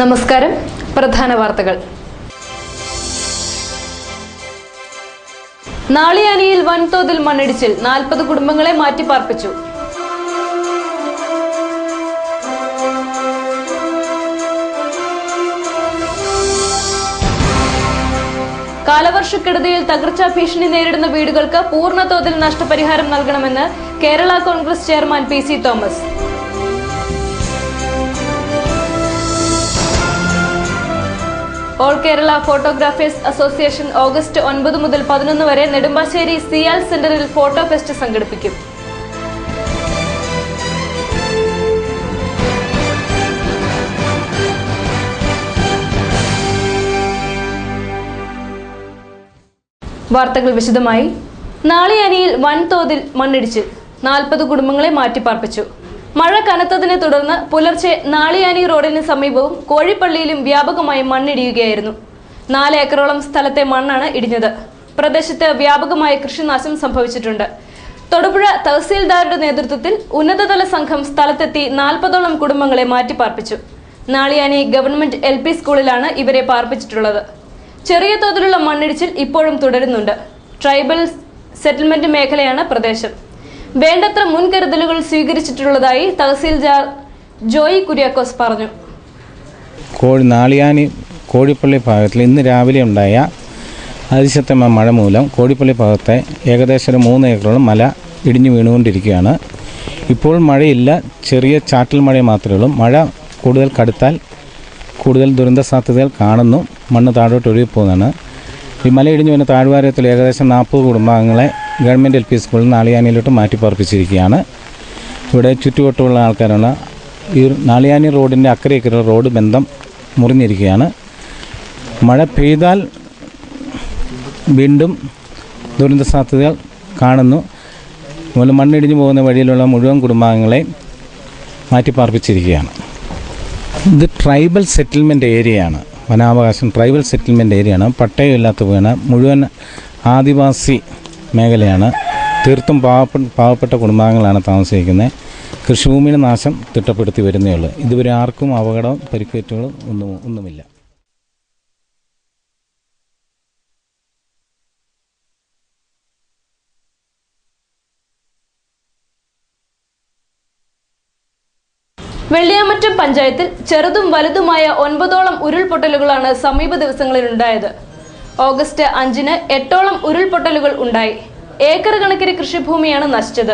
നമസ്കാരം. പ്രധാന വാർത്തകൾ. നാളിയാനിയിൽ വൻതോതിൽ മണ്ണിടിച്ചിൽ, 40 കുടുംബങ്ങളെ മാറ്റിപ്പാർപ്പിച്ചു. കാലവർഷക്കെടുതിയിൽ തകർച്ചാ ഭീഷണി നേരിടുന്ന വീടുകൾക്ക് പൂർണ്ണതോതിൽ നഷ്ടപരിഹാരം നൽകണമെന്ന് Kerala Congress chairman PC Thomas. All Kerala photographers association August 9 മുതൽ 11 വരെ നെടുമ്പാശ്ശേരി സിയാൽ സെന്ററിൽ ഫോട്ടോ ഫെസ്റ്റ് സംഘടിപ്പിക്കും. വാർത്തകൾ വിശദമായി. നാളിയാനിയിൽ വൻതോതിൽ മണ്ണിടിച്ചിൽ, 40 കുടുംബങ്ങളെ മാറ്റിപ്പാർപ്പിച്ചു. മഴ കനത്തതിനെ തുടർന്ന് പുലർച്ചെ നാളിയാനി റോഡിന് സമീപവും കോഴിപ്പള്ളിയിലും വ്യാപകമായി മണ്ണിടിയുകയായിരുന്നു. 4 ഏക്കറോളം സ്ഥലത്തെ മണ്ണാണ് ഇടിഞ്ഞത്. പ്രദേശത്ത് വ്യാപകമായ കൃഷിനാശം സംഭവിച്ചിട്ടുണ്ട്. തൊടുപുഴ തഹസീൽദാരുടെ നേതൃത്വത്തിൽ ഉന്നതതല സംഘം സ്ഥലത്തെത്തി 40ഓളം കുടുംബങ്ങളെ മാറ്റിപ്പാർപ്പിച്ചു. നാളിയാനി ഗവൺമെന്റ് LP സ്കൂളിലാണ് ഇവരെ പാർപ്പിച്ചിട്ടുള്ളത്. ചെറിയ തോതിലുള്ള മണ്ണിടിച്ചിൽ ഇപ്പോഴും തുടരുന്നുണ്ട്. ട്രൈബൽ സെറ്റിൽമെന്റ് മേഖലയാണ് പ്രദേശം. വേണ്ടത്ര മുൻകരുതലുകൾ സ്വീകരിച്ചിട്ടുള്ളതായി തഹസീൽദാർ ജോയി കുര്യാക്കോസ് പറഞ്ഞു. നാളിയാനി കോഴിപ്പള്ളി ഭാഗത്തിൽ ഇന്ന് രാവിലെ ഉണ്ടായ അതിശക്തമായ മഴ മൂലം കോഴിപ്പള്ളി ഭാഗത്തെ ഏകദേശം 3 ഏക്കറോളം മല ഇടിഞ്ഞു വീണുകൊണ്ടിരിക്കുകയാണ്. ഇപ്പോൾ മഴയില്ല, ചെറിയ ചാറ്റൽ മഴ മാത്രമേ ഉള്ളൂ. മഴ കൂടുതൽ കടുത്താൽ കൂടുതൽ ദുരന്ത സാധ്യതകൾ കാണുന്നു. മണ്ണ് താഴോട്ട് ഒഴുകിപ്പോകുന്നതാണ്. ഈ മല ഇടിഞ്ഞു വീണ താഴ്വാരത്തിൽ ഏകദേശം 40 കുടുംബാംഗങ്ങളെ ഗവൺമെൻറ് LP സ്കൂളിൽ നാളിയാനിയിലോട്ട് മാറ്റിപ്പാർപ്പിച്ചിരിക്കുകയാണ്. ഇവിടെ ചുറ്റുവട്ടമുള്ള ആൾക്കാരാണ്. ഈ നാളിയാനി റോഡിൻ്റെ അക്കരെ ഇക്കരെ റോഡ് ബന്ധം മുറിഞ്ഞിരിക്കുകയാണ്. മഴ പെയ്താൽ വീണ്ടും ദുരന്ത സാധ്യതകൾ കാണുന്നു. അതുപോലെ മണ്ണിടിഞ്ഞു പോകുന്ന വഴിയിലുള്ള മുഴുവൻ കുടുംബാംഗങ്ങളെ മാറ്റിപ്പാർപ്പിച്ചിരിക്കുകയാണ്. ഇത് ട്രൈബൽ സെറ്റിൽമെൻറ്റ് ഏരിയയാണ്. വനാവകാശം ട്രൈബൽ സെറ്റിൽമെൻറ്റ് ഏരിയയാണ്. പട്ടയമില്ലാത്ത വീണ മുഴുവൻ ആദിവാസി മേഖലയാണ്. തീർത്തും പാവപ്പെട്ട കുടുംബാംഗങ്ങളാണ് താമസിക്കുന്നത്. കൃഷിഭൂമിയുടെ നാശം തിട്ടപ്പെടുത്തി വരുന്നേ ഉള്ളൂ. ഇതുവരെ ആർക്കും അപകടവും പരിക്കേറ്റുകളും ഒന്നുമില്ല. വെള്ളിയാമറ്റം പഞ്ചായത്തിൽ ചെറുതും വലുതുമായ 9ഓളം ഉരുൾപൊട്ടലുകളാണ് സമീപ ദിവസങ്ങളിൽ ഉണ്ടായത്. ഓഗസ്റ്റ് 5-ന് 8ഓളം ഉരുൾപൊട്ടലുകൾ ഉണ്ടായി. ഏക്കർ കണക്കിന് കൃഷിഭൂമിയാണ് നശിച്ചത്.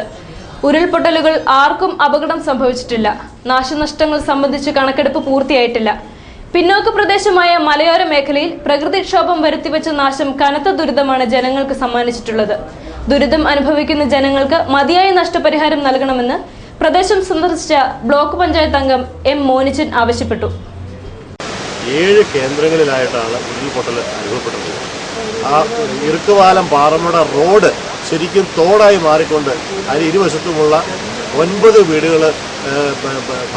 ഉരുൾപൊട്ടലുകൾ ആർക്കും അപകടം സംഭവിച്ചിട്ടില്ല. നാശനഷ്ടങ്ങൾ സംബന്ധിച്ച് കണക്കെടുപ്പ് പൂർത്തിയായിട്ടില്ല. പിന്നോക്ക പ്രദേശമായ മലയോര മേഖലയിൽ പ്രകൃതിക്ഷോഭം വരുത്തിവെച്ച നാശം കനത്ത ദുരിതമാണ് ജനങ്ങൾക്ക് സമ്മാനിച്ചിട്ടുള്ളത്. ദുരിതം അനുഭവിക്കുന്ന ജനങ്ങൾക്ക് മതിയായ നഷ്ടപരിഹാരം നൽകണമെന്ന് പ്രദേശം സന്ദർശിച്ച ബ്ലോക്ക് പഞ്ചായത്ത് അംഗം M മോനിച്ചൻ ആവശ്യപ്പെട്ടു. 7 കേന്ദ്രങ്ങളിലായിട്ടാണ് ഉരുൾപൊട്ടൽ അനുഭവപ്പെട്ടത്. ആ ഇറുക്കുവാലം പാറമട റോഡ് ശരിക്കും തോടായി മാറിക്കൊണ്ട് അതിന് ഇരുവശത്തുമുള്ള 9 വീടുകൾ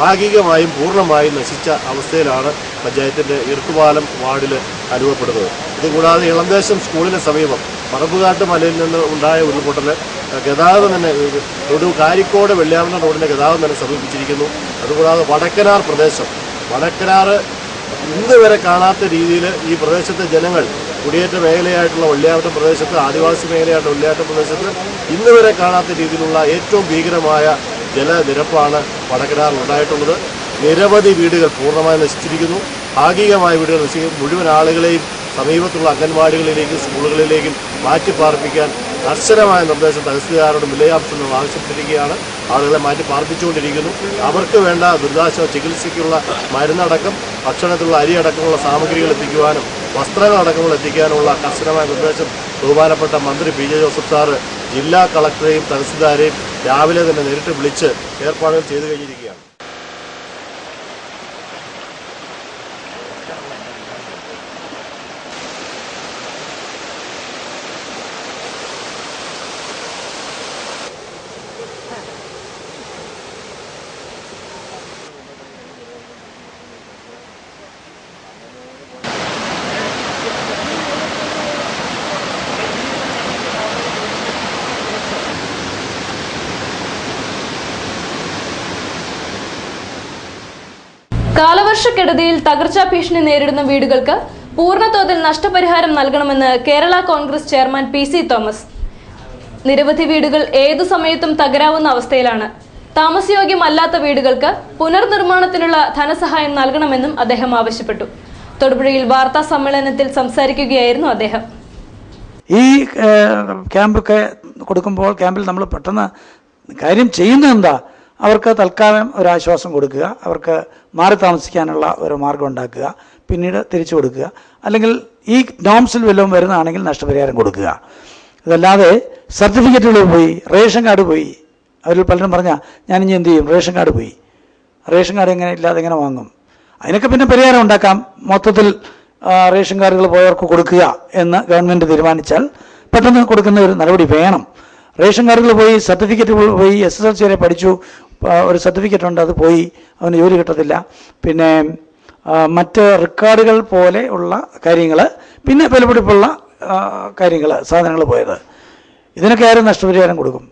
ഭാഗികമായും പൂർണ്ണമായും നശിച്ച അവസ്ഥയിലാണ് പഞ്ചായത്തിൻ്റെ ഇറുക്കുപാലം വാർഡിൽ അനുഭവപ്പെടുന്നത്. ഇതുകൂടാതെ ഇളന്തേശം സ്കൂളിന് സമീപം പറമ്പുകാട്ട് മലയിൽ നിന്ന് ഉണ്ടായ ഉരുൾപൊട്ടൽ ഗതാഗതം തന്നെ കാരിക്കോട് വെള്ളിയാമറ്റം റോഡിൻ്റെ ഗതാഗതം തന്നെ സമീപിച്ചിരിക്കുന്നു. അതുകൂടാതെ വടക്കനാർ പ്രദേശം, വടക്കനാർ ഇന്ന് വരെ കാണാത്ത രീതിയിൽ ഈ പ്രദേശത്തെ ജനങ്ങൾ കുടിയേറ്റ മേഖലയായിട്ടുള്ള വെള്ളിയാമറ്റം പ്രദേശത്ത്, ആദിവാസി മേഖലയായിട്ടുള്ള വെള്ളിയാമറ്റം പ്രദേശത്ത് ഇന്ന് വരെ കാണാത്ത രീതിയിലുള്ള ഏറ്റവും ഭീകരമായ ജലനിരപ്പാണ് വടക്കനാറിൽ ഉണ്ടായിട്ടുള്ളത്. നിരവധി വീടുകൾ പൂർണ്ണമായി നശിച്ചിരിക്കുന്നു. ഭാഗികമായ വീടുകൾ നശിക്കും. മുഴുവൻ ആളുകളെയും സമീപത്തുള്ള അംഗൻവാടികളിലേക്കും സ്കൂളുകളിലേക്കും മാറ്റിപ്പാർപ്പിക്കാൻ കർശനമായ നിർദ്ദേശം തഹസിൽദാരോടും വില്ലേജ് ആവശ്യപ്പെട്ടിരിക്കുകയാണ്. ആളുകളെ മാറ്റി പാർപ്പിച്ചുകൊണ്ടിരിക്കുന്നു. അവർക്ക് വേണ്ട ദുരിതാശ്വാസ ചികിത്സയ്ക്കുള്ള മരുന്നടക്കം, ഭക്ഷണത്തിലുള്ള അരിയടക്കമുള്ള സാമഗ്രികൾ എത്തിക്കുവാനും വസ്ത്രങ്ങൾ അടക്കമുള്ള എത്തിക്കാനുള്ള കർശനമായ നിർദ്ദേശം ബഹുമാനപ്പെട്ട മന്ത്രി PJ ജോസഫ് സാറ് ജില്ലാ കളക്ടറെയും തഹസിൽദാരെയും രാവിലെ തന്നെ നേരിട്ട് വിളിച്ച് ഏർപ്പാടുകൾ ചെയ്തു കഴിഞ്ഞിരിക്കുകയാണ്. സംഘർഷക്കെടുതിയിൽ തകർച്ചാ ഭീഷണി നേരിടുന്ന വീടുകൾക്ക് പൂർണ്ണതോതിൽ നഷ്ടപരിഹാരം നൽകണമെന്ന് Kerala Congress chairman PC Thomas. നിരവധി വീടുകൾ ഏതു സമയത്തും തകരാവുന്ന അവസ്ഥയിലാണ്. താമസയോഗ്യമല്ലാത്ത വീടുകൾക്ക് പുനർനിർമ്മാണത്തിനുള്ള ധനസഹായം നൽകണമെന്നും അദ്ദേഹം ആവശ്യപ്പെട്ടു. തൊടുപുഴയിൽ വാർത്താ സമ്മേളനത്തിൽ സംസാരിക്കുകയായിരുന്നു അദ്ദേഹം. ഈ ക്യാമ്പൊക്കെ കൊടുക്കുമ്പോൾ ക്യാമ്പിൽ നമ്മൾ പെട്ടെന്ന് കാര്യം ചെയ്യുന്നത് എന്താ? അവർക്ക് തൽക്കാലം ഒരു ആശ്വാസം കൊടുക്കുക, അവർക്ക് മാറി താമസിക്കാനുള്ള ഒരു മാർഗം ഉണ്ടാക്കുക, പിന്നീട് തിരിച്ചു കൊടുക്കുക, അല്ലെങ്കിൽ ഈ നോംസിൽ വല്ലതും വരുന്നതാണെങ്കിൽ നഷ്ടപരിഹാരം കൊടുക്കുക. ഇതല്ലാതെ സർട്ടിഫിക്കറ്റുകൾ പോയി, റേഷൻ കാർഡ് പോയി, അവരിൽ പലരും പറഞ്ഞാൽ ഞാനിനി എന്ത് ചെയ്യും, റേഷൻ കാർഡ് പോയി, റേഷൻ കാർഡ് എങ്ങനെ ഇല്ലാതെ എങ്ങനെ വാങ്ങും? അതിനൊക്കെ പിന്നെ പരിഹാരം ഉണ്ടാക്കാം. മൊത്തത്തിൽ റേഷൻ കാർഡുകൾ പോയവർക്ക് കൊടുക്കുക എന്ന് ഗവൺമെൻറ് തീരുമാനിച്ചാൽ പെട്ടെന്ന് കൊടുക്കുന്ന ഒരു നടപടി വേണം. റേഷൻ കാർഡുകൾ പോയി, സർട്ടിഫിക്കറ്റ് പോയി, SSLC വരെ പഠിച്ചു, ഒരു സർട്ടിഫിക്കറ്റ് ഉണ്ട്, അത് പോയി, അവന് ജോലി കിട്ടത്തില്ല. പിന്നെ മറ്റ് റെക്കോർഡുകൾ പോലെ ഉള്ള കാര്യങ്ങൾ, പിന്നെ വിലപിടിപ്പുള്ള കാര്യങ്ങൾ, സാധനങ്ങൾ പോയത്, ഇതിനൊക്കെ ആരും നഷ്ടപരിഹാരം കൊടുക്കും?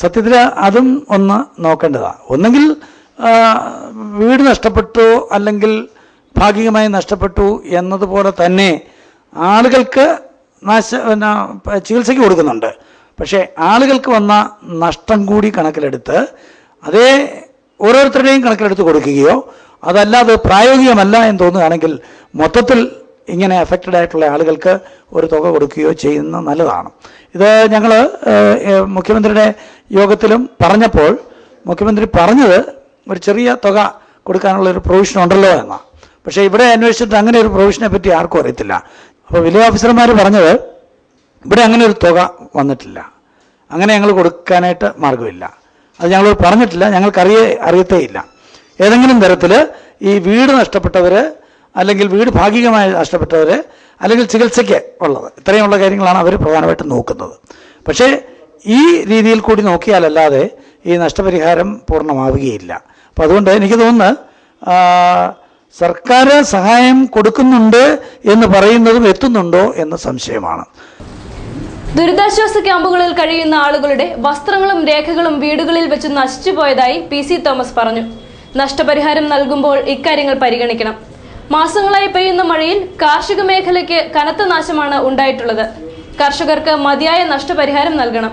സത്യത്തിൽ അതും ഒന്ന് നോക്കേണ്ടതാണ്. ഒന്നെങ്കിൽ വീട് നഷ്ടപ്പെട്ടു, അല്ലെങ്കിൽ ഭാഗികമായി നഷ്ടപ്പെട്ടു എന്നതുപോലെ തന്നെ ആളുകൾക്ക് ചികിത്സയ്ക്ക് കൊടുക്കുന്നുണ്ട്. പക്ഷേ ആളുകൾക്ക് വന്ന നഷ്ടം കൂടി കണക്കിലെടുത്ത് അതേ ഓരോരുത്തരുടെയും കണക്കിലെടുത്ത് കൊടുക്കുകയോ, അതല്ലാതെ പ്രായോഗികമല്ല എന്ന് തോന്നുകയാണെങ്കിൽ മൊത്തത്തിൽ ഇങ്ങനെ അഫക്റ്റഡ് ആയിട്ടുള്ള ആളുകൾക്ക് ഒരു തുക കൊടുക്കുകയോ ചെയ്യുന്നത് നല്ലതാണ്. ഇത് ഞങ്ങൾ മുഖ്യമന്ത്രിയുടെ യോഗത്തിലും പറഞ്ഞപ്പോൾ മുഖ്യമന്ത്രി പറഞ്ഞത് ഒരു ചെറിയ തുക കൊടുക്കാനുള്ളൊരു പ്രൊവിഷൻ ഉണ്ടല്ലോ എന്നാണ്. പക്ഷേ ഇവിടെ അന്വേഷിച്ചിട്ട് അങ്ങനെ ഒരു പ്രൊവിഷനെ പറ്റി ആർക്കും അറിയത്തില്ല. അപ്പോൾ വലിയ ഓഫീസർമാർ പറഞ്ഞത് ഇവിടെ അങ്ങനെ ഒരു തുക വന്നിട്ടില്ല, അങ്ങനെ ഞങ്ങൾ കൊടുക്കാനായിട്ട് മാർഗമില്ല, അത് ഞങ്ങൾ പറഞ്ഞിട്ടില്ല, ഞങ്ങൾക്ക് അറിയത്തേ ഇല്ല. ഏതെങ്കിലും തരത്തിൽ ഈ വീട് നഷ്ടപ്പെട്ടവർ, അല്ലെങ്കിൽ വീട് ഭാഗികമായി നഷ്ടപ്പെട്ടവർ, അല്ലെങ്കിൽ ചികിത്സയ്ക്ക് ഉള്ളത്, ഇത്രയുമുള്ള കാര്യങ്ങളാണ് അവർ പ്രധാനമായിട്ടും നോക്കുന്നത്. പക്ഷേ ഈ രീതിയിൽ കൂടി നോക്കിയാലല്ലാതെ ഈ നഷ്ടപരിഹാരം പൂർണ്ണമാവുകയില്ല. അപ്പം അതുകൊണ്ട് എനിക്ക് തോന്നുന്നു സർക്കാർ സഹായം കൊടുക്കുന്നുണ്ട് എന്ന് പറയുന്നതും എത്തുന്നുണ്ടോ എന്ന് സംശയമാണ്. ദുരിതാശ്വാസ ക്യാമ്പുകളിൽ കഴിയുന്ന ആളുകളുടെ വസ്ത്രങ്ങളും രേഖകളും വീടുകളിൽ വെച്ച് നശിച്ചുപോയതായി PC തോമസ് പറഞ്ഞു. നഷ്ടപരിഹാരം നൽകുമ്പോൾ ഇക്കാര്യങ്ങൾ പരിഗണിക്കണം. മാസങ്ങളായി പെയ്യുന്ന മഴയിൽ കാർഷിക മേഖലയ്ക്ക് കനത്ത നാശമാണ് ഉണ്ടായിട്ടുള്ളത്. കർഷകർക്ക് മതിയായ നഷ്ടപരിഹാരം നൽകണം.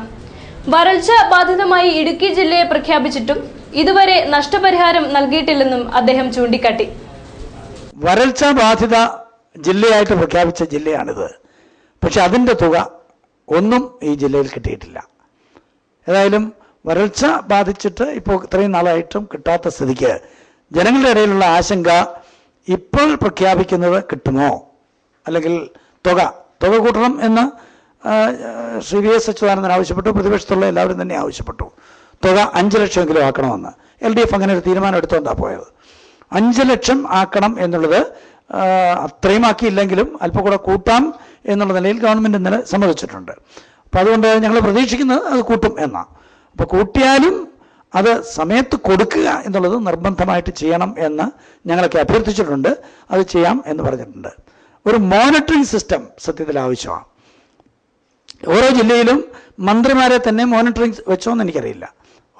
വരൾച്ച ബാധിതമായി ഇടുക്കി ജില്ലയെ പ്രഖ്യാപിച്ചിട്ടും ഇതുവരെ നഷ്ടപരിഹാരം നൽകിയിട്ടില്ലെന്നും അദ്ദേഹം ചൂണ്ടിക്കാട്ടി. വരൾച്ച ബാധിത ജില്ലയായിട്ട് പ്രഖ്യാപിച്ച ജില്ലയാണിത്. പക്ഷെ അതിൻ്റെ തുക ഒന്നും ഈ ജില്ലയിൽ കിട്ടിയിട്ടില്ല. ഏതായാലും വരൾച്ച ബാധിച്ചിട്ട് ഇപ്പോൾ ഇത്രയും നാളായിട്ടും കിട്ടാത്ത സ്ഥിതിക്ക് ജനങ്ങളുടെ ഇടയിലുള്ള ആശങ്ക ഇപ്പോൾ പ്രഖ്യാപിക്കുന്നത് കിട്ടുമോ, അല്ലെങ്കിൽ തുക കൂട്ടണം എന്ന് ശ്രീ VS അച്യുതാനന്ദൻ ആവശ്യപ്പെട്ടു. പ്രതിപക്ഷത്തുള്ള എല്ലാവരും തന്നെ ആവശ്യപ്പെട്ടു. തുക 5 ലക്ഷമെങ്കിലും ആക്കണമെന്ന്. LDF അങ്ങനെ ഒരു തീരുമാനം എടുത്തുകൊണ്ടാണ് പോയത്. 5 ലക്ഷം ആക്കണം എന്നുള്ളത് അത്രയും ആക്കിയില്ലെങ്കിലും അല്പം കൂടെ കൂട്ടാം എന്നുള്ള നിലയിൽ ഗവൺമെൻറ് ഇന്നലെ സമ്മതിച്ചിട്ടുണ്ട്. അപ്പം അതുകൊണ്ട് ഞങ്ങൾ പ്രതീക്ഷിക്കുന്നത് അത് കൂട്ടും എന്നാണ്. അപ്പോൾ കൂട്ടിയാലും അത് സമയത്ത് കൊടുക്കുക എന്നുള്ളത് നിർബന്ധമായിട്ട് ചെയ്യണം എന്ന് ഞങ്ങളൊക്കെ അഭ്യർത്ഥിച്ചിട്ടുണ്ട്. അത് ചെയ്യാം എന്ന് പറഞ്ഞിട്ടുണ്ട്. ഒരു മോണിറ്ററിംഗ് സിസ്റ്റം സത്യത്തിൽ ആവശ്യമാണ്. ഓരോ ജില്ലയിലും മന്ത്രിമാരെ തന്നെ മോണിറ്ററിംഗ് വെച്ചോന്ന് എനിക്കറിയില്ല.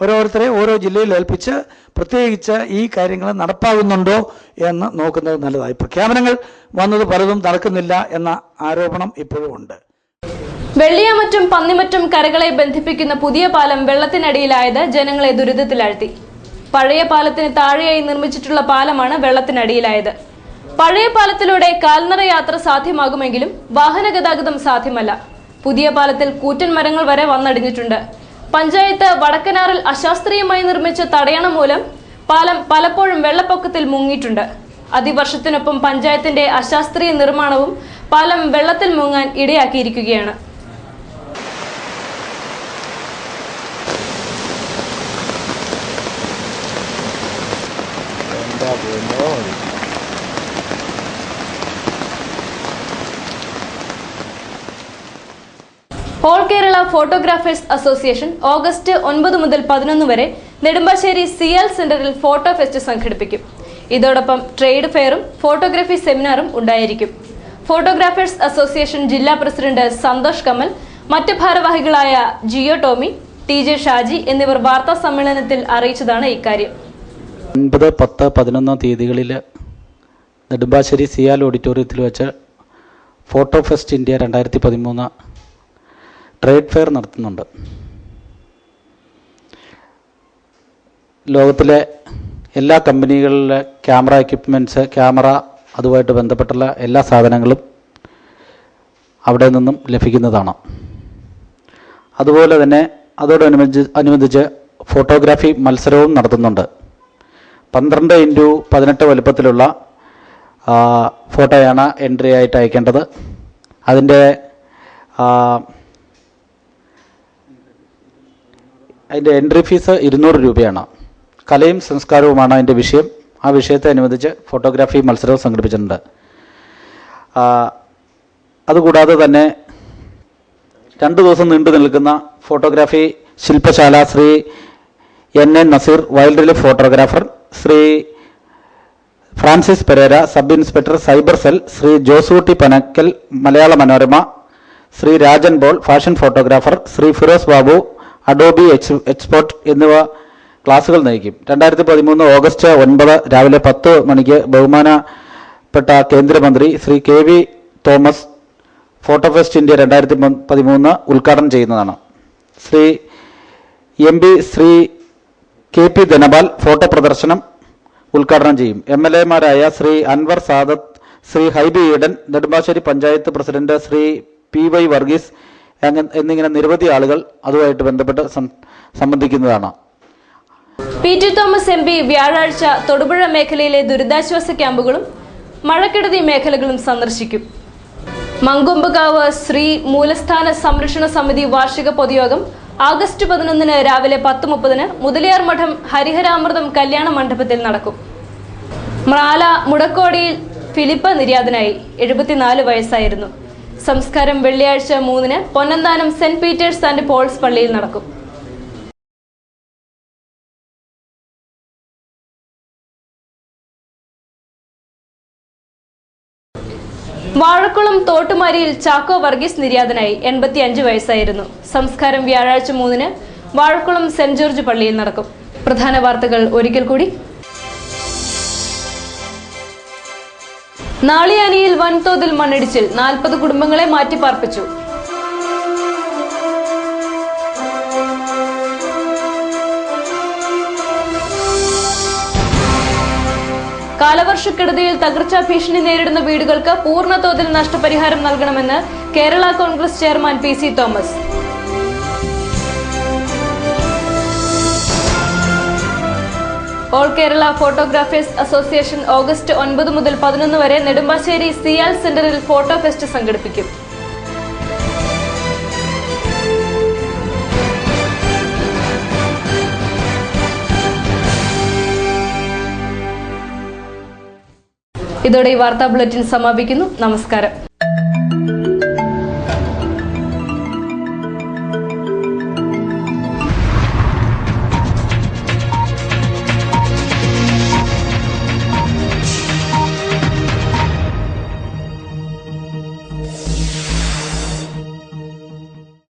ഓരോരുത്തരെ ഓരോ ജില്ലയിൽ ഏൽപ്പിച്ച് പ്രത്യേകിച്ച് ഈ കാര്യങ്ങൾ നടപ്പാകുന്നുണ്ടോ എന്ന് നോക്കുന്നത് നല്ലതായി. പ്രഖ്യാപനങ്ങൾ വന്നത് പലതും നടക്കുന്നില്ല എന്ന ആരോപണം ഇപ്പോഴും ഉണ്ട്. വെള്ളിയാമറ്റും പന്നിമറ്റും കരകളെ ബന്ധിപ്പിക്കുന്ന പുതിയ പാലം വെള്ളത്തിനടിയിലായത് ജനങ്ങളെ ദുരിതത്തിലാഴ്ത്തി. പഴയ പാലത്തിന് താഴെയായി നിർമ്മിച്ചിട്ടുള്ള പാലമാണ് വെള്ളത്തിനടിയിലായത്. പഴയ പാലത്തിലൂടെ കാൽനട യാത്ര സാധ്യമാകുമെങ്കിലും വാഹന ഗതാഗതം സാധ്യമല്ല. പുതിയ പാലത്തിൽ കൂറ്റൻ മരങ്ങൾ വരെ വന്നടിഞ്ഞിട്ടുണ്ട്. പഞ്ചായത്ത് വടക്കനാറിൽ അശാസ്ത്രീയമായി നിർമ്മിച്ച തടയണ മൂലം പാലം പലപ്പോഴും വെള്ളപ്പൊക്കത്തിൽ മുങ്ങിയിട്ടുണ്ട്. അതിവർഷത്തിനൊപ്പം പഞ്ചായത്തിന്റെ അശാസ്ത്രീയ നിർമ്മാണവും പാലം വെള്ളത്തിൽ മുങ്ങാൻ ഇടയാക്കിയിരിക്കുകയാണ്. All Kerala photographers association August 9 മുതൽ 11 വരെ നെടുമ്പാശ്ശേരി CL സെന്ററിൽ ഫോട്ടോ ഫെസ്റ്റ് സംഘടിപ്പിക്കും. ഇതോടൊപ്പം ട്രേഡ് ഫെയറും ഫോട്ടോഗ്രാഫി സെമിനാറും ഉണ്ടായിരിക്കും. ഫോട്ടോഗ്രാഫേഴ്സ് അസോസിയേഷൻ ജില്ലാ പ്രസിഡന്റ് സന്തോഷ് കമൽ, മറ്റ് ഭാരവാഹികളായ ജിയോ ടോമി, TJ ഷാജി എന്നിവർ വാർത്താ സമ്മേളനത്തിൽ അറിയിച്ചതാണ് ഇക്കാര്യം. 9, 10, 11 തീയതികളിൽ നെടുമ്പാശ്ശേരി സിയാൽ ഓഡിറ്റോറിയത്തിൽ വെച്ച് photo fest India 2013 trade fair നടത്തുന്നുണ്ട്. ലോകത്തിലെ എല്ലാ കമ്പനികളിലെ ക്യാമറ എക്യുപ്മെൻറ്റ്സ്, ക്യാമറ അതുമായിട്ട് ബന്ധപ്പെട്ടുള്ള എല്ലാ സാധനങ്ങളും അവിടെ നിന്നും ലഭിക്കുന്നതാണ്. അതുപോലെ തന്നെ അതോടനുബന്ധിച്ച് ഫോട്ടോഗ്രാഫി മത്സരവും നടത്തുന്നുണ്ട്. 12x18 വലുപ്പത്തിലുള്ള ഫോട്ടോയാണ് എൻട്രി ആയിട്ട് അയക്കേണ്ടത്. അതിൻ്റെ എൻട്രി ഫീസ് 200 രൂപയാണ്. കലയും സംസ്കാരവുമാണ് അതിൻ്റെ വിഷയം. ആ വിഷയത്തെ അനുബന്ധിച്ച് ഫോട്ടോഗ്രാഫി മത്സരവും സംഘടിപ്പിച്ചിട്ടുണ്ട്. അതുകൂടാതെ തന്നെ 2 ദിവസം നീണ്ടു നിൽക്കുന്ന ഫോട്ടോഗ്രാഫി ശില്പശാല Shri N.N. Naseer wildlife photographer, Shri Francis Pereira sub inspector cyber cell, Shri Josootty Panakkal Malayala Manorama, Shri Rajan Paul fashion photographer, Shri Firoz Babu Adobe export എന്നിവ ക്ലാസുകൾ നയിക്കും. 2013 ഓഗസ്റ്റ് 9 രാവിലെ 10 മണിക്ക് ബഹുമാനപ്പെട്ട കേന്ദ്രമന്ത്രി Shri KV Thomas photo fest India 2013 ഉദ്ഘാടനം ചെയ്യുന്നതാണ്. Shri MP Shri KP Dhanapal photo പ്രദർശനം ഉദ്ഘാടനം ചെയ്യും. MLA മാരായ ശ്രീ അൻവർ സാദത്ത്, ശ്രീ ഹൈബി ഈഡൻ, നെടുമ്പാശ്ശേരി പഞ്ചായത്ത് പ്രസിഡന്റ് ശ്രീ PY വർഗീസ് എന്നിങ്ങനെ നിരവധി ആളുകൾ അതുമായിട്ട് ബന്ധപ്പെട്ട് സംബന്ധിക്കുന്നതാണ്. PT തോമസ് MP വ്യാഴാഴ്ച തൊടുപുഴ മേഖലയിലെ ദുരിതാശ്വാസ ക്യാമ്പുകളും മഴക്കെടുതി മേഖലകളും സന്ദർശിക്കും. മങ്കൊമ്പുകാവ് ശ്രീ മൂലസ്ഥാന സംരക്ഷണ സമിതി വാർഷിക പൊതുയോഗം ആഗസ്റ്റ് 11 രാവിലെ 10:30 മുതലിയാർ മഠം ഹരിഹരാമൃതം കല്യാണ മണ്ഡപത്തിൽ നടക്കും. മ്രാല മുടക്കോടിയിൽ ഫിലിപ്പ് നിര്യാതനായി. 74 വയസ്സായിരുന്നു. സംസ്കാരം വെള്ളിയാഴ്ച 3 പൊന്നന്താനം സെന്റ് പീറ്റേഴ്സ് ആൻഡ് പോൾസ് പള്ളിയിൽ നടക്കും. വാഴക്കുളം തോട്ടുമാരിയിൽ ചാക്കോ വർഗീസ് നിര്യാതനായി. 85 വയസ്സായിരുന്നു. സംസ്കാരം വ്യാഴാഴ്ച 3 വാഴക്കുളം സെന്റ് ജോർജ് പള്ളിയിൽ നടക്കും. പ്രധാന വാർത്തകൾ ഒരിക്കൽ കൂടി. നാളിയാനിയിൽ വൻതോതിൽ മണ്ണിടിച്ചിൽ, 40 കുടുംബങ്ങളെ മാറ്റിപ്പാർപ്പിച്ചു. കാലവർഷക്കെടുതിയിൽ തകർച്ചാ ഭീഷണി നേരിടുന്ന വീടുകൾക്ക് പൂർണ്ണതോതിൽ നഷ്ടപരിഹാരം നൽകണമെന്ന് Kerala Congress chairman PC Thomas. All Kerala photographers association August 9 മുതൽ 11 വരെ നെടുമ്പാശ്ശേരി സിയാൽ സെന്ററിൽ ഫോട്ടോ ഫെസ്റ്റ് സംഘടിപ്പിക്കും. ഇതോടെ ഈ വാർത്താ ബുള്ളറ്റിൻ സമാപിക്കുന്നു. നമസ്കാരം.